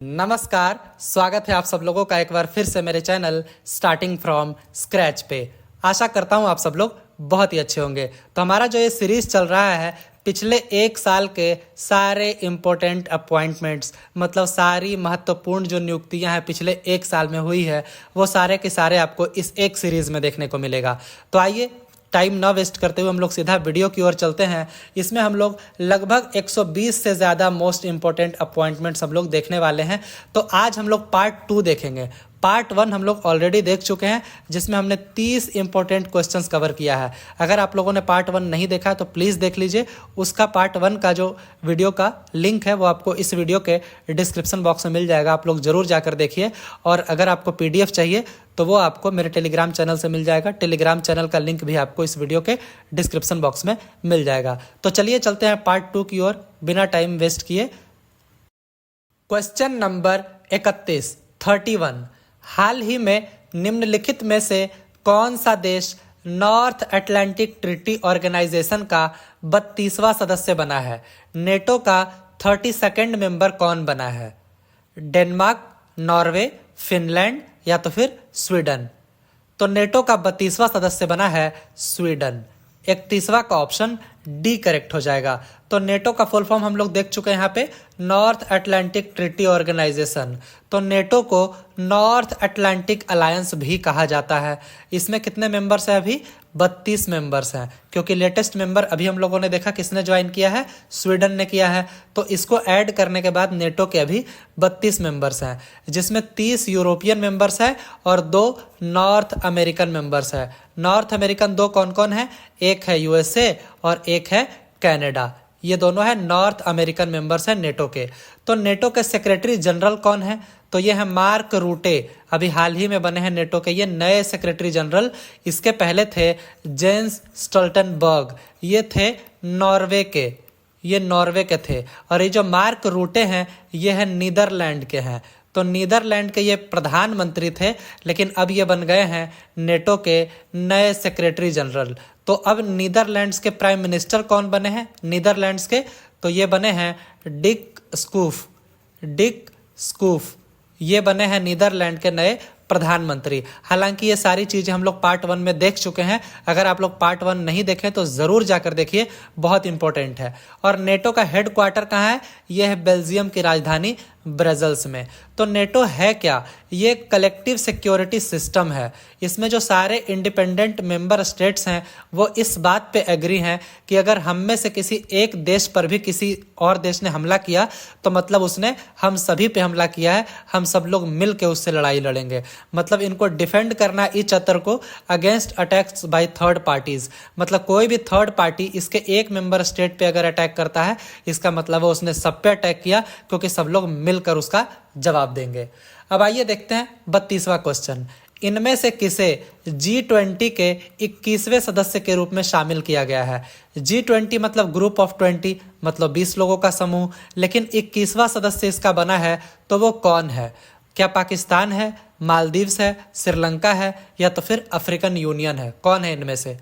नमस्कार, स्वागत है आप सब लोगों का एक बार फिर से मेरे चैनल स्टार्टिंग फ्रॉम स्क्रैच पे। आशा करता हूँ आप सब लोग बहुत ही अच्छे होंगे। तो हमारा जो ये सीरीज चल रहा है पिछले एक साल के सारे इम्पोर्टेंट अपॉइंटमेंट्स, मतलब सारी महत्वपूर्ण जो नियुक्तियां हैं पिछले एक साल में हुई है वो सारे के सारे आपको इस एक सीरीज में देखने को मिलेगा। तो आइए टाइम ना वेस्ट करते हुए हम लोग सीधा वीडियो की ओर चलते हैं। इसमें हम लोग लगभग 120 से ज़्यादा मोस्ट इंपॉर्टेंट अपॉइंटमेंट्स हम लोग देखने वाले हैं। तो आज हम लोग पार्ट 2 देखेंगे। पार्ट 1 हम लोग ऑलरेडी देख चुके हैं जिसमें हमने 30 इंपॉर्टेंट क्वेश्चंस कवर किया है। अगर आप लोगों ने पार्ट 1 नहीं देखा है तो प्लीज़ देख लीजिए। उसका पार्ट 1 का जो वीडियो का लिंक है वो आपको इस वीडियो के डिस्क्रिप्शन बॉक्स में मिल जाएगा। आप लोग ज़रूर जाकर देखिए। और अगर आपको PDF चाहिए तो वो आपको मेरे टेलीग्राम चैनल से मिल जाएगा। टेलीग्राम चैनल का लिंक भी आपको इस वीडियो के डिस्क्रिप्शन बॉक्स में मिल जाएगा। तो चलिए चलते हैं पार्ट 2 की ओर बिना टाइम वेस्ट किए। क्वेश्चन नंबर 31 हाल ही में निम्नलिखित में से कौन सा देश नॉर्थ अटलांटिक ट्रीटी ऑर्गेनाइजेशन का 32वां सदस्य बना है? नेटो का 32nd मेंबर कौन बना है? डेनमार्क, नॉर्वे, फिनलैंड या तो फिर स्वीडन। तो नेटो का 32वां सदस्य बना है स्वीडन। 31वां का ऑप्शन डी करेक्ट हो जाएगा। तो नेटो का फुल फॉर्म हम लोग देख चुके हैं यहाँ पे, नॉर्थ अटलांटिक ट्रीटी ऑर्गेनाइजेशन। तो नेटो को नॉर्थ अटलांटिक अलायंस भी कहा जाता है। इसमें कितने मेंबर्स हैं? अभी 32 मेंबर्स हैं, क्योंकि लेटेस्ट मेंबर अभी हम लोगों ने देखा किसने ज्वाइन किया है, स्वीडन ने किया है। तो इसको ऐड करने के बाद नेटो के अभी 32 मेंबर्स हैं, जिसमें 30 यूरोपियन मेंबर्स हैं और 2 नॉर्थ अमेरिकन मेंबर्स हैं। नॉर्थ अमेरिकन 2 कौन कौन है? एक है USA और एक है कनाडा। ये दोनों है नॉर्थ अमेरिकन मेंबर्स हैं नेटो के। तो नेटो के सेक्रेटरी जनरल कौन है? तो ये है मार्क रूटे। अभी हाल ही में बने हैं नेटो के ये नए सेक्रेटरी जनरल। इसके पहले थे जेंस स्टोल्टनबर्ग, ये थे नॉर्वे के, ये नॉर्वे के थे। और ये जो मार्क रूटे हैं ये है नीदरलैंड के हैं। तो नीदरलैंड के ये प्रधानमंत्री थे, लेकिन अब ये बन गए हैं नेटो के नए सेक्रेटरी जनरल। तो अब नीदरलैंड्स के प्राइम मिनिस्टर कौन बने हैं नीदरलैंड्स के? तो ये बने हैं डिक स्कूफ। डिक स्कूफ ये बने हैं नीदरलैंड के नए प्रधानमंत्री। हालांकि ये सारी चीज़ें हम लोग पार्ट 1 में देख चुके हैं। अगर आप लोग पार्ट 1 नहीं देखें तो ज़रूर जाकर देखिए, बहुत इंपॉर्टेंट है। और नेटो का हेड क्वार्टर कहाँ है? यह है बेल्जियम की राजधानी ब्रसेल्स में। तो नेटो है क्या? ये कलेक्टिव सिक्योरिटी सिस्टम है। इसमें जो सारे इंडिपेंडेंट मेंबर स्टेट्स हैं वो इस बात पे एग्री हैं कि अगर हम में से किसी एक देश पर भी किसी और देश ने हमला किया तो मतलब उसने हम सभी पे हमला किया है, हम सब लोग मिल के उससे लड़ाई लड़ेंगे। मतलब इनको डिफेंड करना ईच अदर को against attacks by third parties. मतलब कोई भी थर्ड पार्टी इसके एक मेंबर स्टेट पे अगर अटैक करता है इसका मतलब वो उसने सब पे अटैक किया, क्योंकि सब लोग मिलकर उसका जवाब देंगे। अब आइए देखते हैं 32वां क्वेश्चन। इनमें से किसे G20 के 21वें सदस्य के रूप में शामिल किया गया है? G20 मतलब ग्रुप ऑफ 20, मतलब 20 लोगों का समूह। लेकिन 21वां सदस्य इसका बना है तो वो कौन है? क्या पाकिस्तान है, मालदीव्स है, श्रीलंका है या तो फिर अफ्रीकन यूनियन है? कौन है इनमें से?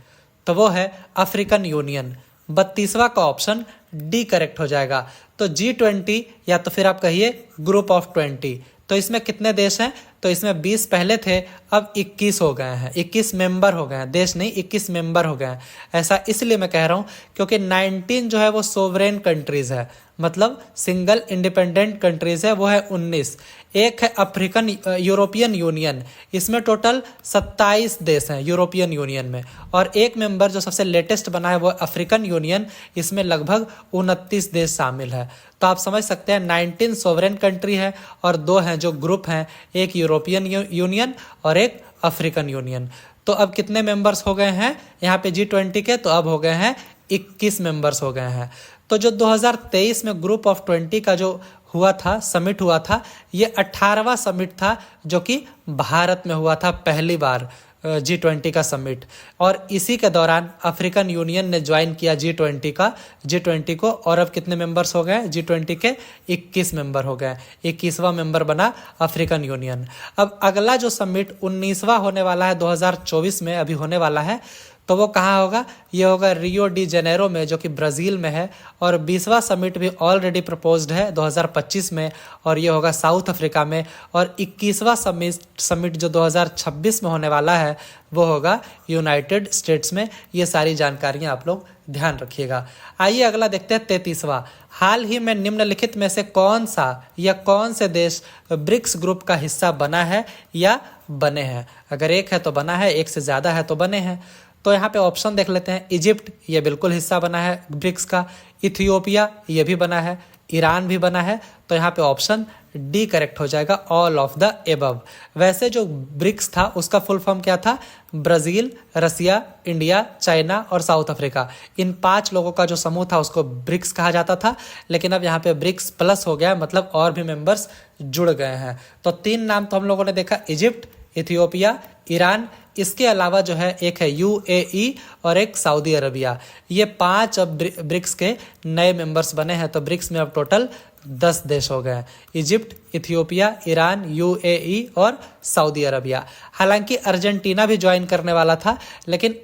तो वो है अफ्रीकन यूनियन। 32वां का ऑप्शन डी करेक्ट हो जाएगा। तो G20 या तो फिर आप कहिए ग्रुप ऑफ 20। तो इसमें कितने देश हैं? तो इसमें 20 पहले थे, अब 21 हो गए हैं। 21 मेंबर हो गए हैं, देश नहीं 21 मेंबर हो गए हैं। ऐसा इसलिए मैं कह रहा हूँ क्योंकि 19 जो है वो सोवरेन कंट्रीज है, मतलब सिंगल इंडिपेंडेंट कंट्रीज है, वो है 19। एक है अफ्रीकन यूरोपियन यूनियन, इसमें टोटल 27 देश हैं यूरोपियन यूनियन में। और एक मेंबर जो सबसे लेटेस्ट बना है वो अफ्रीकन यूनियन, इसमें लगभग 29 देश शामिल है। तो आप समझ सकते हैं 19 सोवरेन कंट्री है और 2 हैं जो ग्रुप हैं, एक यूरोपियन यूनियन और एक अफ्रीकन यूनियन। तो अब कितने मेंबर्स हो गए हैं यहाँ पे G20 के? तो अब हो गए हैं 21 मेंबर्स हो गए हैं। तो जो 2023 में ग्रुप ऑफ 20 का जो हुआ था, समिट हुआ था, ये 18वां समिट था जो कि भारत में हुआ था पहली बार G20 का समिट। और इसी के दौरान अफ्रीकन यूनियन ने ज्वाइन किया G20 को। और अब कितने मेंबर्स हो गए G20 के? 21 मेंबर हो गए। 21वां मेंबर बना अफ्रीकन यूनियन। अब अगला जो समिट 19वां होने वाला है 2024 में, अभी होने वाला है। तो वो कहाँ होगा? ये होगा रियो डी जेनेरो में, जो कि ब्राज़ील में है। और 20वां समिट भी ऑलरेडी प्रपोज्ड है 2025 में, और ये होगा साउथ अफ्रीका में। और 21वां समिट जो 2026 में होने वाला है वो होगा यूनाइटेड स्टेट्स में। ये सारी जानकारियाँ आप लोग ध्यान रखिएगा। आइए अगला देखते हैं 33वां। हाल ही में निम्नलिखित में से कौन सा या कौन से देश ब्रिक्स ग्रुप का हिस्सा बना है या बने हैं? अगर एक है तो बना है, एक से ज़्यादा है तो बने हैं। तो यहाँ पे ऑप्शन देख लेते हैं। इजिप्ट, ये बिल्कुल हिस्सा बना है ब्रिक्स का। इथियोपिया, ये भी बना है। ईरान भी बना है। तो यहाँ पे ऑप्शन डी करेक्ट हो जाएगा, ऑल ऑफ द एबव। वैसे जो ब्रिक्स था उसका फुल फॉर्म क्या था? ब्राज़ील, रसिया, इंडिया, चाइना और साउथ अफ्रीका। इन 5 लोगों का जो समूह था उसको ब्रिक्स कहा जाता था, लेकिन अब यहाँ पे ब्रिक्स प्लस हो गया, मतलब और भी मेंबर्स जुड़ गए हैं। तो 3 नाम तो हम लोगों ने देखा, इजिप्ट, इथियोपिया, ईरान। इसके अलावा जो है एक है यूएई और एक सऊदी अरबिया। ये 5 अब ब्रिक्स के नए मेंबर्स बने हैं। तो ब्रिक्स में अब टोटल 10 देश हो गए हैं, इजिप्ट, इथियोपिया, ईरान, यूएई और सऊदी अरबिया। हालांकि अर्जेंटीना भी ज्वाइन करने वाला था, लेकिन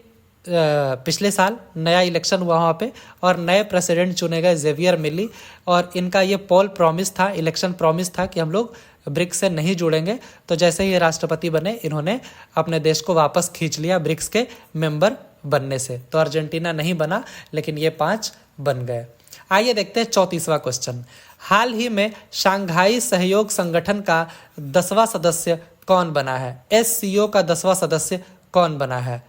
पिछले साल नया इलेक्शन हुआ वहाँ पे और नए प्रेसिडेंट चुने गए, जेवियर मिली। और इनका ये पोल प्रॉमिस था, इलेक्शन प्रॉमिस था कि हम लोग ब्रिक्स से नहीं जुड़ेंगे। तो जैसे ही राष्ट्रपति बने, इन्होंने अपने देश को वापस खींच लिया ब्रिक्स के मेंबर बनने से। तो अर्जेंटीना नहीं बना, लेकिन ये 5 बन गए। आइए देखते हैं 34वां क्वेश्चन। हाल ही में शंघाई सहयोग संगठन का 10वां सदस्य कौन बना है? एससीओ का 10वां सदस्य कौन बना है?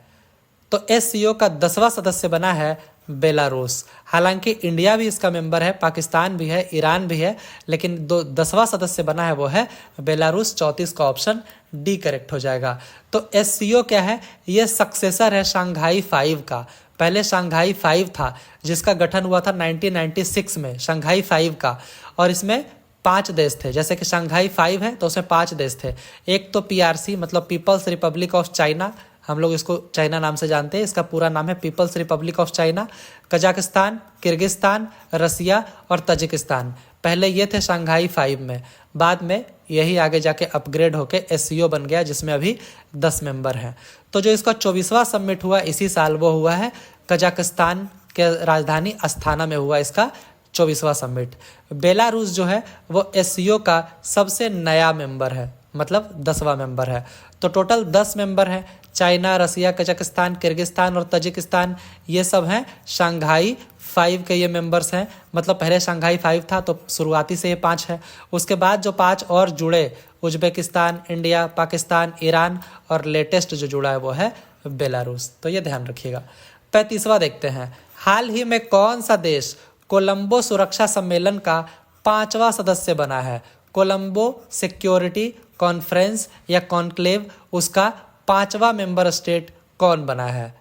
तो एससीओ का 10वां सदस्य बना है बेलारूस। हालांकि इंडिया भी इसका मेंबर है, पाकिस्तान भी है, ईरान भी है, लेकिन 10वां सदस्य बना है वो है बेलारूस। 34 का ऑप्शन डी करेक्ट हो जाएगा। तो एससीओ क्या है? ये सक्सेसर है शंघाई 5 का। पहले शंघाई 5 था जिसका गठन हुआ था 1996 में, शंघाई 5 का। और इसमें 5 देश थे। जैसे कि शंघाई 5 है तो उसमें 5 देश थे। एक तो पीआरसी मतलब पीपल्स रिपब्लिक ऑफ चाइना, हम लोग इसको चाइना नाम से जानते हैं, इसका पूरा नाम है people's republic of China. Kazakhstan, Kyrgyzstan, Russia और तजिकिस्तान, पहले ये थे शंघाई 5 में। बाद में यही आगे जाके अपग्रेड होके एससीओ बन गया, जिसमें अभी 10 मेंबर हैं। तो जो इसका 24वां समिट हुआ इसी साल, वो हुआ है कजाकिस्तान के राजधानी अस्थाना में हुआ इसका 24वां समिट। बेलारूस जो है वो एससीओ का सबसे नया मेंबर है, मतलब 10वां मेंबर है। तो टोटल 10 मेंबर हैं। चाइना, रसिया, कजाकिस्तान, किर्गिस्तान और तजिकिस्तान, ये सब हैं शंघाई 5 के ये मेंबर्स हैं। मतलब पहले शंघाई 5 था तो शुरुआती से ये 5 है। उसके बाद जो 5 और जुड़े, उज्बेकिस्तान, इंडिया, पाकिस्तान, ईरान और लेटेस्ट जो जुड़ा है वो है बेलारूस। तो ये ध्यान रखिएगा। 35वां देखते हैं। हाल ही में कौन सा देश कोलंबो सुरक्षा सम्मेलन का 5वां सदस्य बना है? कोलंबो सिक्योरिटी कॉन्फ्रेंस या कॉन्क्लेव, उसका 5वां मेंबर स्टेट कौन बना है?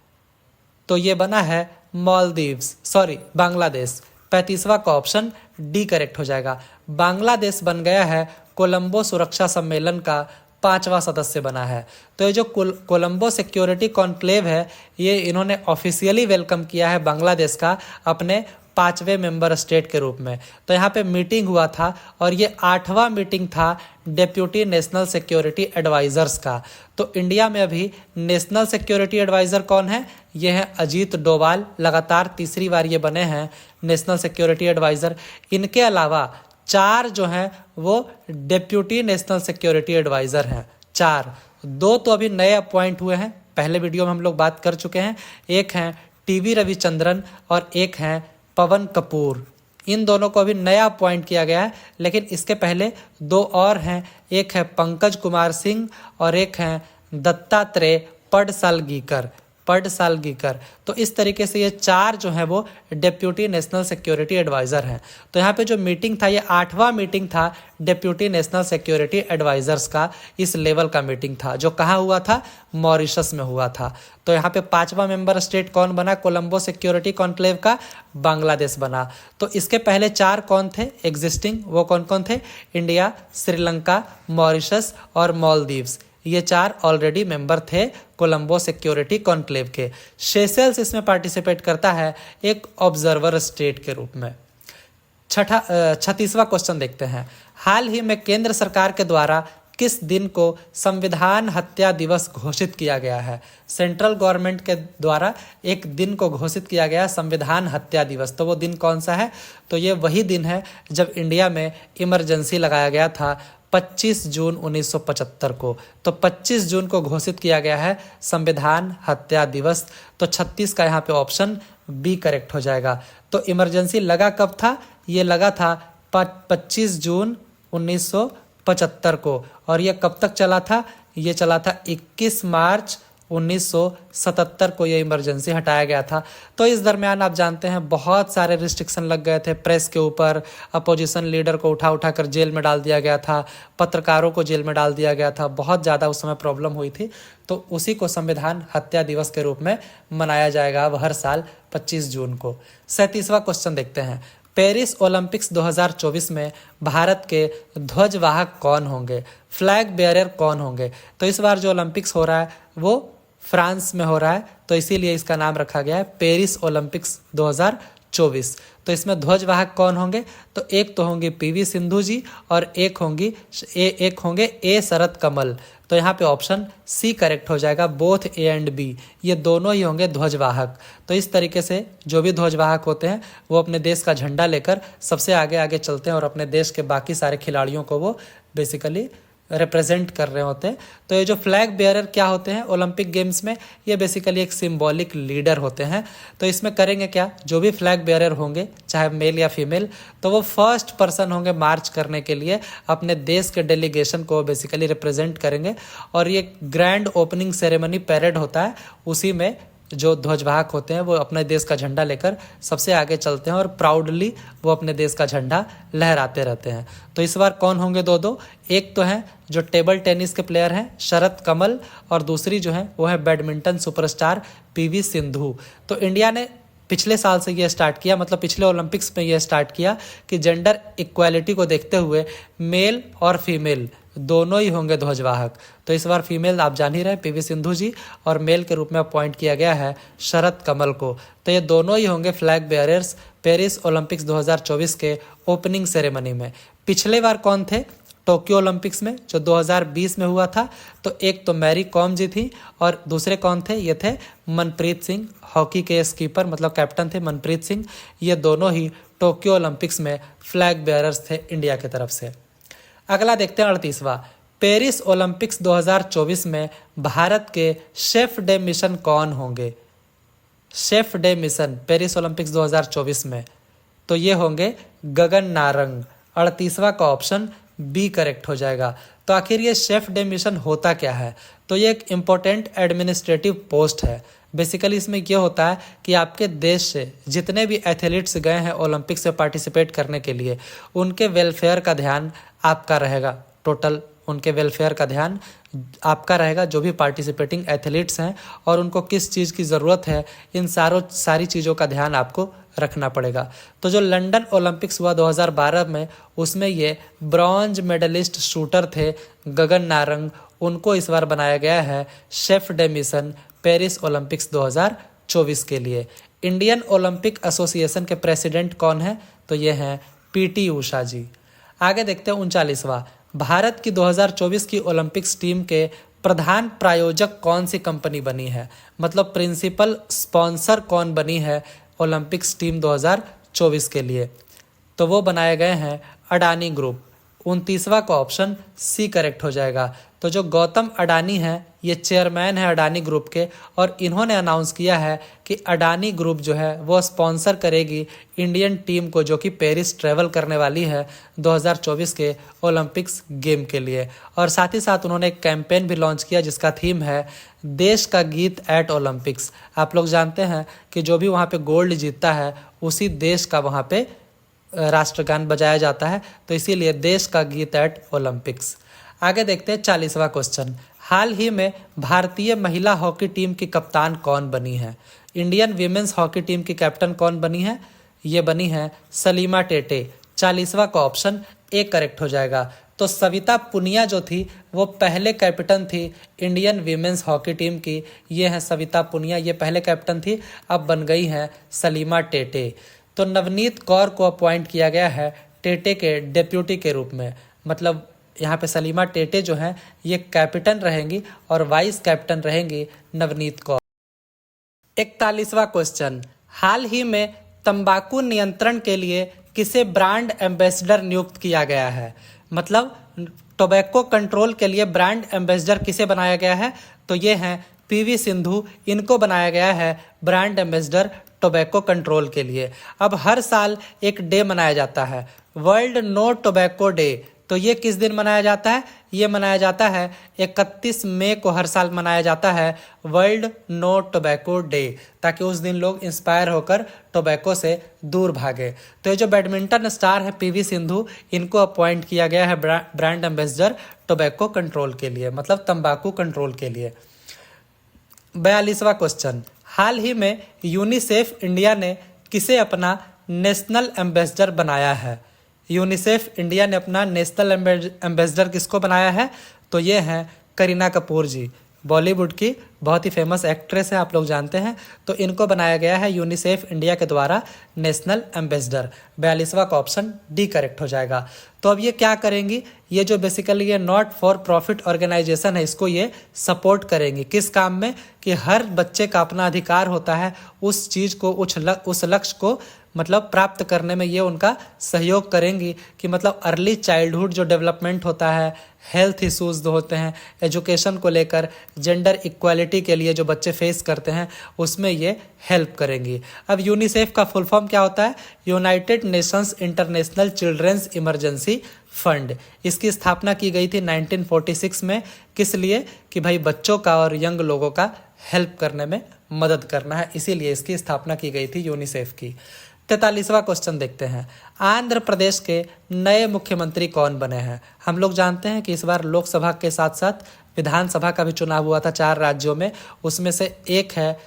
तो ये बना है बांग्लादेश। 35वां का ऑप्शन डी करेक्ट हो जाएगा। बांग्लादेश बन गया है कोलंबो सुरक्षा सम्मेलन का 5वां सदस्य बना है। तो ये जो कोलंबो सिक्योरिटी कॉन्क्लेव है, ये इन्होंने ऑफिशियली वेलकम किया है बांग्लादेश का अपने 5वें मेंबर स्टेट के रूप में। तो यहाँ पे मीटिंग हुआ था और ये 8वां मीटिंग था डेप्यूटी नेशनल सिक्योरिटी एडवाइजर्स का। तो इंडिया में अभी नेशनल सिक्योरिटी एडवाइजर कौन है? ये है अजीत डोभाल। लगातार तीसरी बार ये बने हैं नेशनल सिक्योरिटी एडवाइजर। इनके अलावा 4 जो हैं वो डेप्यूटी नेशनल सिक्योरिटी एडवाइजर हैं। 4, 2 तो अभी नए अपॉइंट हुए हैं, पहले वीडियो में हम लोग बात कर चुके हैं। एक हैं टीवी रविचंद्रन और एक हैं पवन कपूर। इन दोनों को अभी नया अपॉइंट किया गया है, लेकिन इसके पहले 2 और हैं। एक है पंकज कुमार सिंह और एक हैं दत्तात्रेय पडसालगीकर। तो इस तरीके से ये 4 जो हैं वो डेप्यूटी नेशनल सिक्योरिटी एडवाइज़र हैं। तो यहाँ पे जो मीटिंग था, ये 8वां मीटिंग था डेप्यूटी नेशनल सिक्योरिटी एडवाइज़र्स का। इस लेवल का मीटिंग था जो कहाँ हुआ था? मॉरिशस में हुआ था। तो यहाँ पे 5वां मेंबर स्टेट कौन बना कोलंबो सिक्योरिटी कॉन्क्लेव का? बांग्लादेश बना। तो इसके पहले 4 कौन थे एग्जिस्टिंग? वो कौन कौन थे? इंडिया, श्रीलंका, मॉरिशस और मालदीव्स। ये 4 ऑलरेडी मेंबर थे कोलंबो सिक्योरिटी कॉन्क्लेव के। सेशेल्स इसमें पार्टिसिपेट करता है एक ऑब्जर्वर स्टेट के रूप में। 36वां क्वेश्चन देखते हैं। हाल ही में केंद्र सरकार के द्वारा किस दिन को संविधान हत्या दिवस घोषित किया गया है? सेंट्रल गवर्नमेंट के द्वारा एक दिन को घोषित किया गया संविधान हत्या दिवस। तो वो दिन कौन सा है? तो ये वही दिन है जब इंडिया में इमरजेंसी लगाया गया था 25 जून 1975 को। तो 25 जून को घोषित किया गया है संविधान हत्या दिवस। तो 36 का यहाँ पे ऑप्शन बी करेक्ट हो जाएगा। तो इमरजेंसी लगा कब था? ये लगा था 25 जून 1975 को। और ये कब तक चला था? ये चला था 21 मार्च 1977 को ये इमरजेंसी हटाया गया था। तो इस दरमियान आप जानते हैं बहुत सारे रिस्ट्रिक्शन लग गए थे प्रेस के ऊपर। अपोजिशन लीडर को उठा उठा कर जेल में डाल दिया गया था, पत्रकारों को जेल में डाल दिया गया था, बहुत ज़्यादा उस समय प्रॉब्लम हुई थी। तो उसी को संविधान हत्या दिवस के रूप में मनाया जाएगा अब हर साल 25 जून को। 37वां क्वेश्चन देखते हैं। पेरिस ओलंपिक्स 2024 में भारत के ध्वजवाहक कौन होंगे? फ्लैग बेयरर कौन होंगे? तो इस बार जो ओलंपिक्स हो रहा है वो फ्रांस में हो रहा है, तो इसीलिए इसका नाम रखा गया है पेरिस ओलंपिक्स 2024। तो इसमें ध्वजवाहक कौन होंगे? तो एक तो होंगे पीवी सिंधु जी और एक होंगे ए शरद कमल। तो यहाँ पे ऑप्शन सी करेक्ट हो जाएगा, बोथ ए एंड बी, ये दोनों ही होंगे ध्वजवाहक। तो इस तरीके से जो भी ध्वजवाहक होते हैं वो अपने देश का झंडा लेकर सबसे आगे आगे चलते हैं और अपने देश के बाकी सारे खिलाड़ियों को वो बेसिकली रिप्रेजेंट कर रहे होते हैं। तो ये जो फ्लैग बेयरर क्या होते हैं ओलंपिक गेम्स में? ये बेसिकली एक सिंबॉलिक लीडर होते हैं। तो इसमें करेंगे क्या? जो भी फ्लैग बेयरर होंगे चाहे मेल या फीमेल, तो वो फर्स्ट पर्सन होंगे मार्च करने के लिए, अपने देश के डेलीगेशन को बेसिकली रिप्रेजेंट करेंगे। और ये ग्रैंड ओपनिंग सेरेमनी पैरेड होता है, उसी में जो ध्वजवाहक होते हैं वो अपने देश का झंडा लेकर सबसे आगे चलते हैं और प्राउडली वो अपने देश का झंडा लहराते रहते हैं। तो इस बार कौन होंगे? दो एक तो हैं जो टेबल टेनिस के प्लेयर हैं शरद कमल, और दूसरी जो है वो है बैडमिंटन सुपरस्टार पीवी सिंधु। तो इंडिया ने पिछले साल से ये स्टार्ट किया, मतलब पिछले ओलंपिक्स में ये स्टार्ट किया कि जेंडर इक्वालिटी को देखते हुए मेल और फीमेल दोनों ही होंगे ध्वजवाहक। तो इस बार फीमेल आप जान ही रहे पीवी सिंधु जी, और मेल के रूप में अपॉइंट किया गया है शरद कमल को। तो ये दोनों ही होंगे फ्लैग बेयरर्स पेरिस ओलंपिक्स 2024 के ओपनिंग सेरेमनी में। पिछले बार कौन थे टोक्यो ओलंपिक्स में जो 2020 में हुआ था? तो एक तो मैरी कॉम जी थी और दूसरे कौन थे? ये थे मनप्रीत सिंह, हॉकी के स्कीपर मतलब कैप्टन थे मनप्रीत सिंह। ये दोनों ही टोक्यो ओलंपिक्स में फ्लैग बेयरर्स थे इंडिया की तरफ से। अगला देखते हैं 38वां। पेरिस ओलंपिक्स 2024 में भारत के शेफ डे मिशन कौन होंगे? Chef day mission Paris Olympics 2024 में, तो ये होंगे गगन नारंग। 38वां का ऑप्शन बी करेक्ट हो जाएगा। तो आखिर ये शेफ डे मिशन होता क्या है? तो ये एक इम्पोर्टेंट एडमिनिस्ट्रेटिव पोस्ट है। बेसिकली इसमें ये होता है कि आपके देश से जितने भी एथलीट्स गए हैं ओलंपिक्स में पार्टिसिपेट करने के लिए, उनके वेलफेयर का ध्यान आपका रहेगा। टोटल उनके वेलफेयर का ध्यान आपका रहेगा, जो भी पार्टिसिपेटिंग एथलीट्स हैं, और उनको किस चीज़ की ज़रूरत है, इन सारी चीज़ों का ध्यान आपको रखना पड़ेगा। तो जो लंदन ओलंपिक्स हुआ 2012 में, उसमें ये ब्रॉन्ज मेडलिस्ट शूटर थे गगन नारंग, उनको इस बार बनाया गया है chef day mission Paris Olympics 2024 के लिए। इंडियन ओलंपिक एसोसिएशन के प्रेसिडेंट कौन है? तो ये हैं पीटी उषा जी। आगे देखते हैं 39वां। भारत की 2024 की ओलंपिक्स टीम के प्रधान प्रायोजक कौन सी कंपनी बनी है? मतलब प्रिंसिपल स्पॉन्सर कौन बनी है ओलंपिक्स टीम 2024 के लिए? तो वो बनाए गए हैं अडानी ग्रुप। 29वां का ऑप्शन सी करेक्ट हो जाएगा। तो जो गौतम अडानी हैं ये चेयरमैन है अडानी ग्रुप के, और इन्होंने अनाउंस किया है कि अडानी ग्रुप जो है वो स्पॉन्सर करेगी इंडियन टीम को, जो कि पेरिस ट्रैवल करने वाली है 2024 के ओलंपिक्स गेम के लिए। और साथ ही साथ उन्होंने एक कैंपेन भी लॉन्च किया जिसका थीम है देश का गीत एट ओलंपिक्स। आप लोग जानते हैं कि जो भी वहाँ पे गोल्ड जीतता है उसी देश का वहाँ पे राष्ट्रगान बजाया जाता है, तो इसीलिए देश का गीत एट ओलंपिक्स। आगे देखते हैं 40वां क्वेश्चन। हाल ही में भारतीय महिला हॉकी टीम की कप्तान कौन बनी है? इंडियन वीमेंस हॉकी टीम की कैप्टन कौन बनी है? ये बनी है सलीमा टेटे। 40वां का ऑप्शन ए करेक्ट हो जाएगा। तो सविता पुनिया जो थी वो पहले कैप्टन थी इंडियन वीमेंस हॉकी टीम की। ये हैं सविता पुनिया, ये पहले कैप्टन थी, अब बन गई हैं सलीमा टेटे। तो नवनीत कौर को अपॉइंट किया गया है टेटे के डेप्यूटी के रूप में, मतलब यहाँ पे सलीमा टेटे जो हैं ये कैप्टन रहेंगी और वाइस कैप्टन रहेंगी नवनीत कौर। 41वां क्वेश्चन, हाल ही में तंबाकू नियंत्रण के लिए किसे ब्रांड एम्बेसडर नियुक्त किया गया है? मतलब टोबैको कंट्रोल के लिए ब्रांड एम्बेसडर किसे बनाया गया है? तो ये हैं पीवी सिंधु, इनको बनाया गया है ब्रांड एम्बेसडर टोबैको कंट्रोल के लिए। अब हर साल एक डे मनाया जाता है, वर्ल्ड नो टोबैको डे। तो ये किस दिन मनाया जाता है? ये मनाया जाता है 31 मई को हर साल मनाया जाता है वर्ल्ड नो टोबैको डे, ताकि उस दिन लोग इंस्पायर होकर टोबैको से दूर भागे। तो ये जो बैडमिंटन स्टार है पीवी सिंधु, इनको अपॉइंट किया गया है ब्रांड एम्बेसडर टोबैको कंट्रोल के लिए, मतलब तंबाकू कंट्रोल के लिए। 42वां क्वेश्चन, हाल ही में यूनिसेफ इंडिया ने किसे अपना नेशनल एम्बेसडर बनाया है? यूनिसेफ इंडिया ने अपना नेशनल एम्बेसडर किसको बनाया है? तो ये हैं करीना कपूर जी, बॉलीवुड की बहुत ही फेमस एक्ट्रेस है, आप लोग जानते हैं। तो इनको बनाया गया है यूनिसेफ इंडिया के द्वारा नेशनल एम्बेसडर। 42वां का ऑप्शन डी करेक्ट हो जाएगा। तो अब ये क्या करेंगी? ये जो बेसिकली ये नॉट फॉर प्रॉफिट ऑर्गेनाइजेशन है, इसको ये सपोर्ट करेंगी किस काम में? कि हर बच्चे का अपना अधिकार होता है उस चीज़ को, उस लक्ष्य को मतलब प्राप्त करने में ये उनका सहयोग करेंगी। कि मतलब अर्ली चाइल्डहुड जो डेवलपमेंट होता है, हेल्थ इश्यूज जो होते हैं, एजुकेशन को लेकर, जेंडर इक्वालिटी के लिए जो बच्चे फेस करते हैं, उसमें ये हेल्प करेंगी। अब यूनिसेफ का फुल फॉर्म क्या होता है? United Nations International Children's Emergency Fund. इसकी स्थापना की गई थी 1946 में। किस लिए? कि भाई बच्चों का और यंग लोगों का हेल्प करने में मदद करना है, इसीलिए इसकी स्थापना की गई थी यूनिसेफ की। 43वां क्वेश्चन देखते हैं, आंध्र प्रदेश के नए मुख्यमंत्री कौन बने हैं? हम लोग जानते हैं कि इस बार लोकसभा के साथ साथ विधानसभा का भी चुनाव हुआ था 4 राज्यों में, उसमें से एक है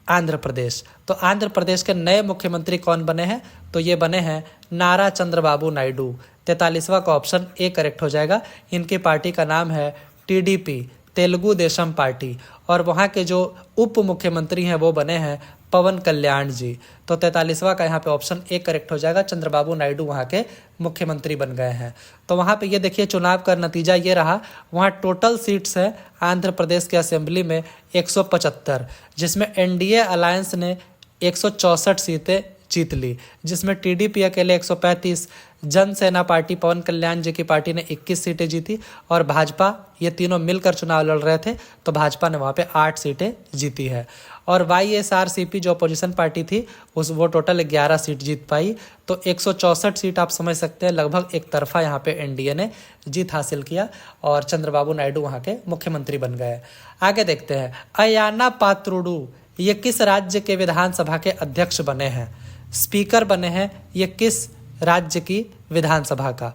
आंध्र प्रदेश। तो आंध्र प्रदेश के नए मुख्यमंत्री कौन बने हैं? तो ये बने हैं नारा चंद्रबाबू नायडू। 43वां का ऑप्शन ए करेक्ट हो जाएगा। इनकी पार्टी का नाम है टीडीपी, तेलुगु देशम पार्टी, और वहाँ के जो उप मुख्यमंत्री हैं वो बने हैं पवन कल्याण जी। तो 43वां का यहाँ पे ऑप्शन ए करेक्ट हो जाएगा। चंद्रबाबू नायडू वहाँ के मुख्यमंत्री बन गए हैं। तो वहाँ पे ये देखिए चुनाव का नतीजा ये रहा। वहाँ टोटल सीट्स है आंध्र प्रदेश के असेंबली में 175, जिसमें एनडीए अलायंस ने 164 सीटें जीत ली, जिसमें टीडीपी अकेले 135, जनसेना पार्टी पवन कल्याण जी की पार्टी ने 21 सीटें जीती, और भाजपा, ये तीनों मिलकर चुनाव लड़ रहे थे तो भाजपा ने वहाँ पे 8 सीटें जीती है। और YSRCP जो अपोजिशन पार्टी थी वो टोटल 11 सीट जीत पाई। तो 164 सीट आप समझ सकते हैं, लगभग एक तरफा यहाँ पे एनडीए ने जीत हासिल किया और चंद्रबाबू नायडू वहाँ के मुख्यमंत्री बन गए। आगे देखते हैं, अयाना पात्रुडू ये किस राज्य के विधानसभा के अध्यक्ष बने हैं? स्पीकर बने हैं ये किस राज्य की विधानसभा का?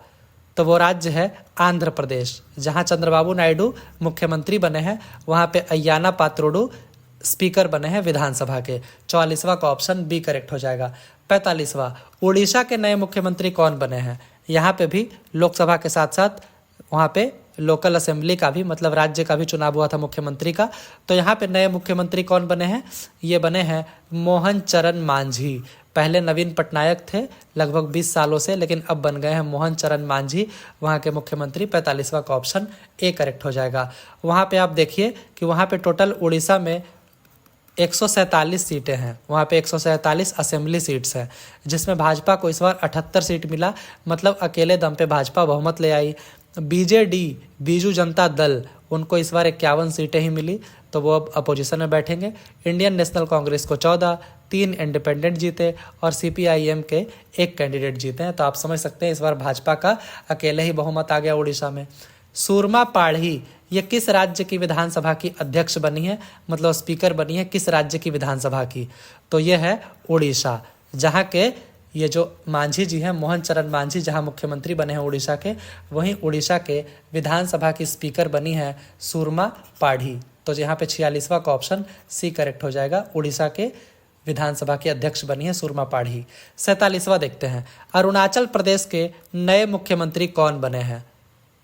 तो वो राज्य है आंध्र प्रदेश। जहां चंद्रबाबू नायडू मुख्यमंत्री बने हैं वहां पे अय्याना पात्रोडू स्पीकर बने हैं विधानसभा के। 44वां का ऑप्शन बी करेक्ट हो जाएगा। 45वां, उड़ीसा के नए मुख्यमंत्री कौन बने हैं? यहाँ पे भी लोकसभा के साथ साथ वहाँ पे लोकल असेंबली का भी, मतलब राज्य का भी चुनाव हुआ था मुख्यमंत्री का। तो यहाँ पे नए मुख्यमंत्री कौन बने हैं? ये बने हैं मोहन चरण मांझी। पहले नवीन पटनायक थे लगभग 20 सालों से, लेकिन अब बन गए हैं मोहन चरण मांझी वहाँ के मुख्यमंत्री। 45वां का ऑप्शन ए करेक्ट हो जाएगा। वहाँ पे आप देखिए कि वहाँ पे टोटल उड़ीसा में 147 सीटें हैं। वहाँ पे 147 असेंबली सीट्स हैं, जिसमें भाजपा को इस बार 78 सीट मिला, मतलब अकेले दम पे भाजपा बहुमत ले आई। बीजेडी, बीजू जनता दल, उनको इस बार 51 सीटें ही मिली, तो वो अब अपोजिशन में बैठेंगे। इंडियन नेशनल कांग्रेस को 14, 3 इंडिपेंडेंट जीते और CPIM के 1 कैंडिडेट जीते हैं। तो आप समझ सकते हैं इस बार भाजपा का अकेले ही बहुमत आ गया उड़ीसा में। सूरमा पाढ़ी ये किस राज्य की विधानसभा की अध्यक्ष बनी है, मतलब स्पीकर बनी है किस राज्य की विधानसभा की? तो ये है उड़ीसा, जहाँ के ये जो मांझी जी हैं, मोहन चरण मांझी, जहाँ मुख्यमंत्री बने हैं उड़ीसा के, वहीं उड़ीसा के विधानसभा की स्पीकर बनी है सूरमा पाढ़ी। तो यहाँ पे 46वां का ऑप्शन सी करेक्ट हो जाएगा। उड़ीसा के विधानसभा के अध्यक्ष बनी है सूरमा पाढ़ी। 47वां देखते हैं, अरुणाचल प्रदेश के नए मुख्यमंत्री कौन बने हैं?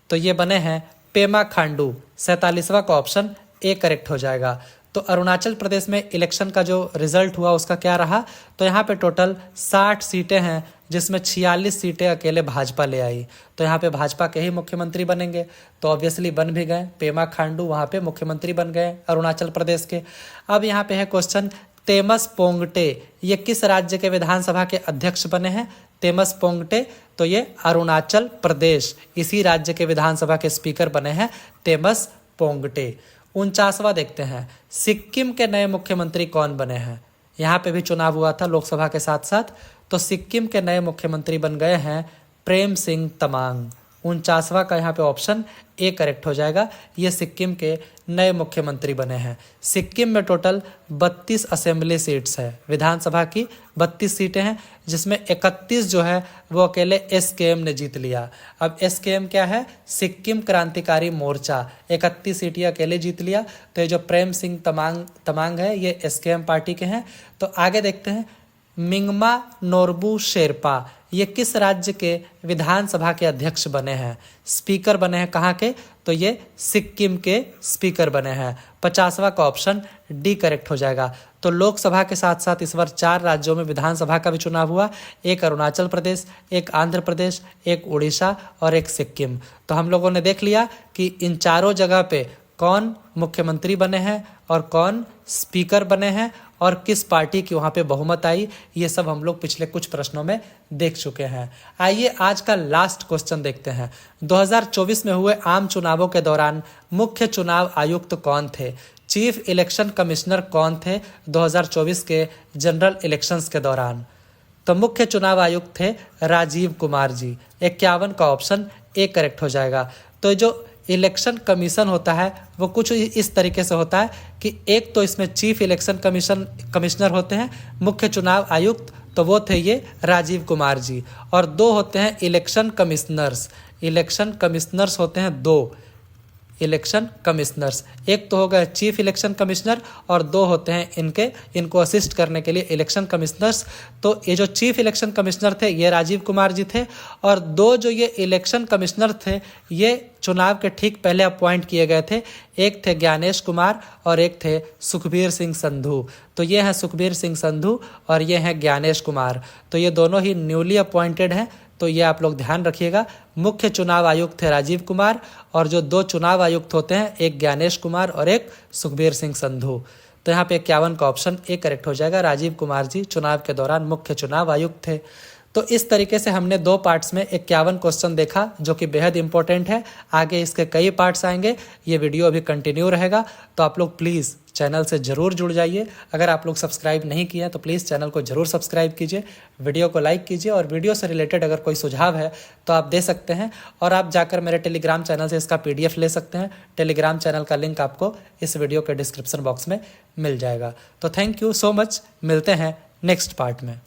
तो ये बने हैं पेमा खांडू। 47वां का ऑप्शन ए करेक्ट हो जाएगा। तो अरुणाचल प्रदेश में इलेक्शन का जो रिजल्ट हुआ उसका क्या रहा? तो यहाँ पे टोटल 60 सीटें हैं, जिसमें 46 सीटें अकेले भाजपा ले आई। तो यहाँ पे भाजपा के ही मुख्यमंत्री बनेंगे, तो ऑब्वियसली बन भी गए। पेमा खांडू वहाँ पे मुख्यमंत्री बन गए अरुणाचल प्रदेश के। अब यहाँ पे है क्वेश्चन, तेमस पोंगटे ये किस राज्य के विधानसभा के अध्यक्ष बने हैं? तेमस पोंगटे तो ये अरुणाचल प्रदेश इसी राज्य के विधानसभा के स्पीकर बने हैं तेमस पोंगटे। 49वां देखते हैं, सिक्किम के नए मुख्यमंत्री कौन बने हैं? यहाँ पे भी चुनाव हुआ था लोकसभा के साथ साथ, तो सिक्किम के नए मुख्यमंत्री बन गए हैं प्रेम सिंह तमांग। 49वां का यहाँ पे ऑप्शन ए करेक्ट हो जाएगा, ये सिक्किम के नए मुख्यमंत्री बने हैं। सिक्किम में टोटल 32 असेंबली सीट्स है, विधानसभा की 32 सीटें हैं, जिसमें 31 जो है वो अकेले एसकेएम ने जीत लिया। अब एसकेएम क्या है? सिक्किम क्रांतिकारी मोर्चा। 31 सीटें अकेले जीत लिया। तो ये जो प्रेम सिंह तमांग है ये एसकेएम पार्टी के हैं। तो आगे देखते हैं, मिंगमा नोरबू शेरपा ये किस राज्य के विधानसभा के अध्यक्ष बने हैं? स्पीकर बने हैं कहाँ के? तो ये सिक्किम के स्पीकर बने हैं। 50वां का ऑप्शन डी करेक्ट हो जाएगा। तो लोकसभा के साथ साथ इस बार 4 राज्यों में विधानसभा का भी चुनाव हुआ, एक अरुणाचल प्रदेश, एक आंध्र प्रदेश, एक उड़ीसा और एक सिक्किम। तो हम लोगों ने देख लिया कि इन चारों जगह पे कौन मुख्यमंत्री बने हैं और कौन स्पीकर बने हैं और किस पार्टी की वहाँ पे बहुमत आई, ये सब हम लोग पिछले कुछ प्रश्नों में देख चुके हैं। आइए आज का लास्ट क्वेश्चन देखते हैं। 2024 में हुए आम चुनावों के दौरान मुख्य चुनाव आयुक्त कौन थे? चीफ इलेक्शन कमिश्नर कौन थे 2024 के जनरल इलेक्शंस के दौरान? तो मुख्य चुनाव आयुक्त थे राजीव कुमार जी। 51 का ऑप्शन ए करेक्ट हो जाएगा। तो जो इलेक्शन कमीशन होता है वो कुछ इस तरीके से होता है कि एक तो इसमें चीफ इलेक्शन कमिश्नर होते हैं, मुख्य चुनाव आयुक्त, तो वो थे ये राजीव कुमार जी, और 2 होते हैं इलेक्शन कमिश्नर्स। इलेक्शन कमिश्नर्स होते हैं 2 इलेक्शन कमिश्नर्स, एक तो हो गए चीफ इलेक्शन कमिश्नर और 2 होते हैं इनको असिस्ट करने के लिए इलेक्शन कमिश्नर्स। तो ये जो चीफ इलेक्शन कमिश्नर थे ये राजीव कुमार जी थे, और 2 जो ये इलेक्शन कमिश्नर थे ये चुनाव के ठीक पहले अपॉइंट किए गए थे। एक थे ज्ञानेश कुमार और एक थे सुखबीर सिंह संधू। तो ये हैं सुखबीर सिंह संधू और ये हैं ज्ञानेश कुमार। तो ये दोनों ही न्यूली अपॉइंटेड हैं, तो ये आप लोग ध्यान रखिएगा। मुख्य चुनाव आयुक्त थे राजीव कुमार और जो 2 चुनाव आयुक्त होते हैं, एक ज्ञानेश कुमार और एक सुखबीर सिंह संधू। तो यहाँ पे 51 का ऑप्शन ए करेक्ट हो जाएगा। राजीव कुमार जी चुनाव के दौरान मुख्य चुनाव आयुक्त थे। तो इस तरीके से हमने 2 पार्ट्स में 51 क्वेश्चन देखा, जो कि बेहद इंपॉर्टेंट है। आगे इसके कई पार्ट्स आएंगे, ये वीडियो अभी कंटिन्यू रहेगा। तो आप लोग प्लीज़ चैनल से ज़रूर जुड़ जाइए। अगर आप लोग सब्सक्राइब नहीं किए हैं तो प्लीज़ चैनल को ज़रूर सब्सक्राइब कीजिए, वीडियो को लाइक कीजिए, और वीडियो से रिलेटेड अगर कोई सुझाव है तो आप दे सकते हैं। और आप जाकर मेरे टेलीग्राम चैनल से इसका PDF ले सकते हैं। टेलीग्राम चैनल का लिंक आपको इस वीडियो के डिस्क्रिप्शन बॉक्स में मिल जाएगा। तो थैंक यू सो मच, मिलते हैं नेक्स्ट पार्ट में।